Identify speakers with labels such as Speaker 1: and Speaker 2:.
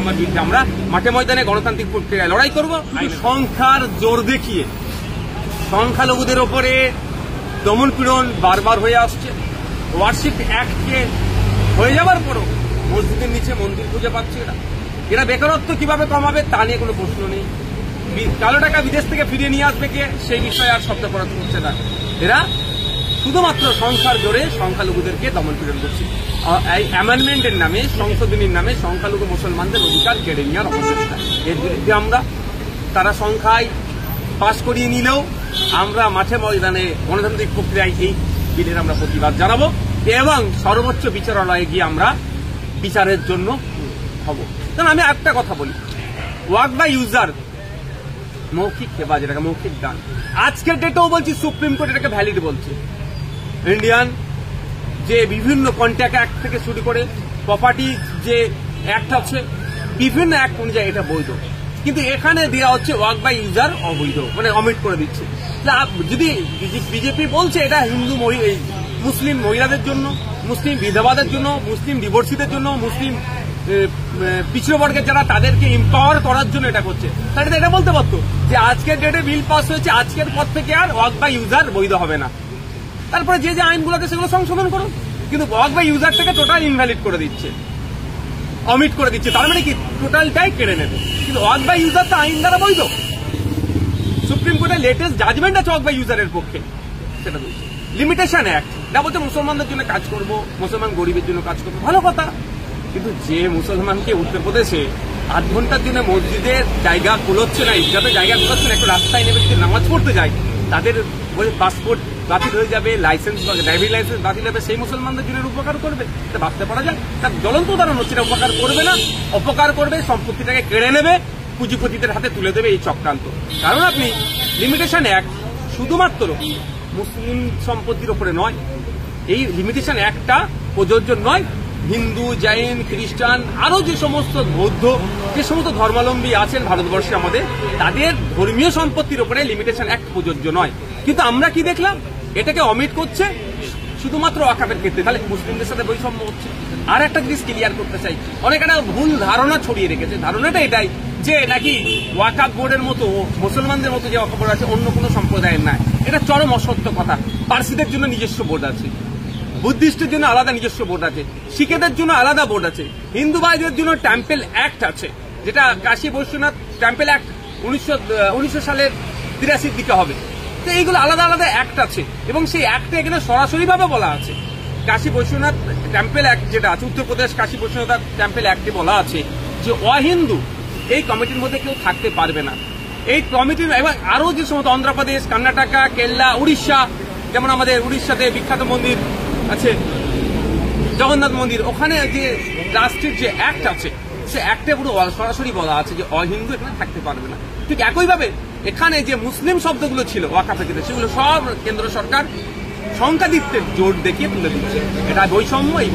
Speaker 1: বৈষম্যের বিরুদ্ধে আমরা মাঠে ময়দানে গণতান্ত্রিক প্রক্রিয়ায় লড়াই করব। সংখ্যার জোর দেখিয়ে সংখ্যালঘুদের ওপরে দমনপীড়ন বারবার হয়ে আসছে। ওয়ারশিপ অ্যাক্টকে হয়ে যাবার পরও মসজিদের নিচে মন্দির খুঁজে পাচ্ছে এরা বেকারত্ব কিভাবে কমাবে তা নিয়ে কোনো প্রশ্ন নেই। কালো টাকা বিদেশ থেকে ফিরিয়ে নিয়ে আসবে কে সেই বিষয়ে আর শব্দ প্রয়োগ করছে না। এরা শুধুমাত্র সংখ্যার জোরে সংখ্যালঘুদেরকে দমনপীড়ন করছে। এই অ্যামেন্ডমেন্টের নামে, সংশোধনীর নামে সংখ্যালঘু মুসলমানদের অধিকার কেড়ে নেওয়ার অপচেষ্টা, এর বিরুদ্ধে আমরা তারা সংখ্যায় পাশ করিয়ে নিলেও আমরা মাঠে ময়দানে গণতান্ত্রিক প্রক্রিয়ায় এই বিলের আমরা প্রতিবাদ জানাবো এবং সর্বোচ্চ বিচারালয়ে গিয়ে আমরা বিচারের জন্য হব। কারণ আমি একটা কথা বলি, ওয়াক বাই ইউজার মৌখিক সেবা, যেটাকে মৌখিক দান, আজকের ডেটেও বলছি সুপ্রিম কোর্ট এটাকে ভ্যালিড বলছে। ইন্ডিয়ান যে বিভিন্ন কন্ট্যাক্ট অ্যাক্ট থেকে শুরু করে প্রপার্টি যে অ্যাক্ট আছে, বিভিন্ন অ্যাক্ট অনুযায়ী এটা বৈধ, কিন্তু এখানে দেওয়া হচ্ছে ওয়াক বাই ইউজার অবৈধ, মানে অমিট করে দিচ্ছে। যদি বিজেপি বলছে এটা হিন্দু মুসলিম মহিলাদের জন্য, মুসলিম বিধবাদের জন্য, মুসলিম ডিভোর্সিদের জন্য, মুসলিম পিছিয়ে বর্গের যারা তাদেরকে এম্পাওয়ার করার জন্য এটা করছে, তাহলে এটা বলতে পারতো যে আজকের ডেটে বিল পাস হয়েছে, আজকের পর থেকে আর ওয়াক বাই ইউজার বৈধ হবে না। তারপরে যে যে আইনগুলো আছে সেগুলো সংশোধন করুন, কিন্তু ওয়াক বাই ইউজারটাকে টোটাল ইনভ্যালিড করে দিচ্ছে, অমিট করে দিচ্ছে। তার মানে কি টোটালটাই কেড়ে নেবে, কিন্তু ওয়াক বাই ইউজার তো আইন দ্বারা বৈধ। সুপ্রিম কোর্টের লেটেস্ট জাজমেন্ট আছে ওয়াক বাই ইউজারের পক্ষে, সেটা বলছে। লিমিটেশন অ্যাক্ট যা বলছে মুসলমানদের জন্য কাজ করবো, মুসলমান গরিবের জন্য কাজ করবো, ভালো কথা, কিন্তু যে মুসলমানকে উত্তরপ্রদেশে 8 ঘন্টার জন্য মসজিদের জায়গা কুলোচ্ছে না, ইজাবের জায়গা কুলোচ্ছে না, একটু রাস্তায় নেমে যদি নামাজ পড়তে যায় তাদের পাসপোর্ট বাতিল হয়ে যাবে, লাইসেন্স ড্রাইভিং লাইসেন্স বাতিল হবে, সেই মুসলমানদের জন্য উপকার করবে, এটা ভাবতে পারা যায়? তার জ্বলন্ত উদাহরণ হচ্ছে এটা উপকার করবে না, অপকার করবে, সম্পত্তিটাকে কেড়ে নেবে, পুঁজিপতিদের হাতে তুলে দেবে এই চক্রান্ত। কারণ আপনি লিমিটেশন অ্যাক্ট শুধুমাত্র মুসলিম সম্পত্তির ওপরে নয়, এই লিমিটেশন অ্যাক্টটা প্রযোজ্য নয় হিন্দু, জৈন, খ্রিস্টান, আরো যে সমস্ত বৌদ্ধ, যে সমস্ত ধর্মাবলম্বী আছেন ভারতবর্ষে আমাদের, তাদের ধর্মীয় সম্পত্তির উপরে লিমিটেশন অ্যাক্ট প্রযোজ্য নয়। কিন্তু আমরা কি দেখলাম, এটাকে অমিট করছে শুধুমাত্র ওয়াকাফের ক্ষেত্রে, তাহলে মুসলিমদের সাথে বৈষম্য হচ্ছে। আর একটা জিনিস ক্লিয়ার করতে চাই, অনেক একটা ভুল ধারণা ছড়িয়ে রেখেছে, ধারণাটা এটাই যে নাকি ওয়াকাফ বোর্ডের মতো মুসলমানদের মতো যে ওয়াকাফ বোর্ড আছে অন্য কোনো সম্প্রদায়ের নাই। এটা চরম অসত্য কথা। পার্সিদের জন্য নিজস্ব বোর্ড আছে, বুদ্ধিস্টের জন্য আলাদা নিজস্ব বোর্ড আছে, শিখেদের জন্য আলাদা বোর্ড আছে, হিন্দু ভাইদের জন্য টেম্পেল অ্যাক্ট আছে, যেটা কাশী বৈশ্বনাথ টেম্পেল অ্যাক্ট 1900 সালের 83 দিকে হবে। তো এইগুলো আলাদা আলাদা অ্যাক্ট আছে এবং সেই অ্যাক্টে এখানে সরাসরিভাবে বলা আছে, কাশী বৈশ্বনাথ টেম্পেল অ্যাক্ট যেটা আছে, উত্তরপ্রদেশ কাশী বৈশ্বনাথ টেম্পেল অ্যাক্টে বলা আছে যে অহিন্দু এই কমিটির মধ্যে কেউ থাকতে পারবে না। এই কমিটির এবং আরো যে সমস্ত অন্ধ্রপ্রদেশ, কর্ণাটকা, কেরালা, উড়িষ্যা, যেমন আমাদের উড়িষ্যাতে বিখ্যাত মন্দির আছে জগন্নাথ মন্দির, ওখানে যে রাষ্ট্রের যে অ্যাক্ট আছে সে অ্যাক্টে পুরো সরাসরি বলা আছে যে অহিন্দু এখানে থাকতে পারবে না। ঠিক একইভাবে এখানে যে মুসলিম শব্দগুলো ছিল ওয়াকাফের ক্ষেত্রে, সেগুলো সব কেন্দ্র সরকার সংখ্যাধিক্যের জোর দেখিয়ে তুলে দিচ্ছে। এটা বৈষম্য। এই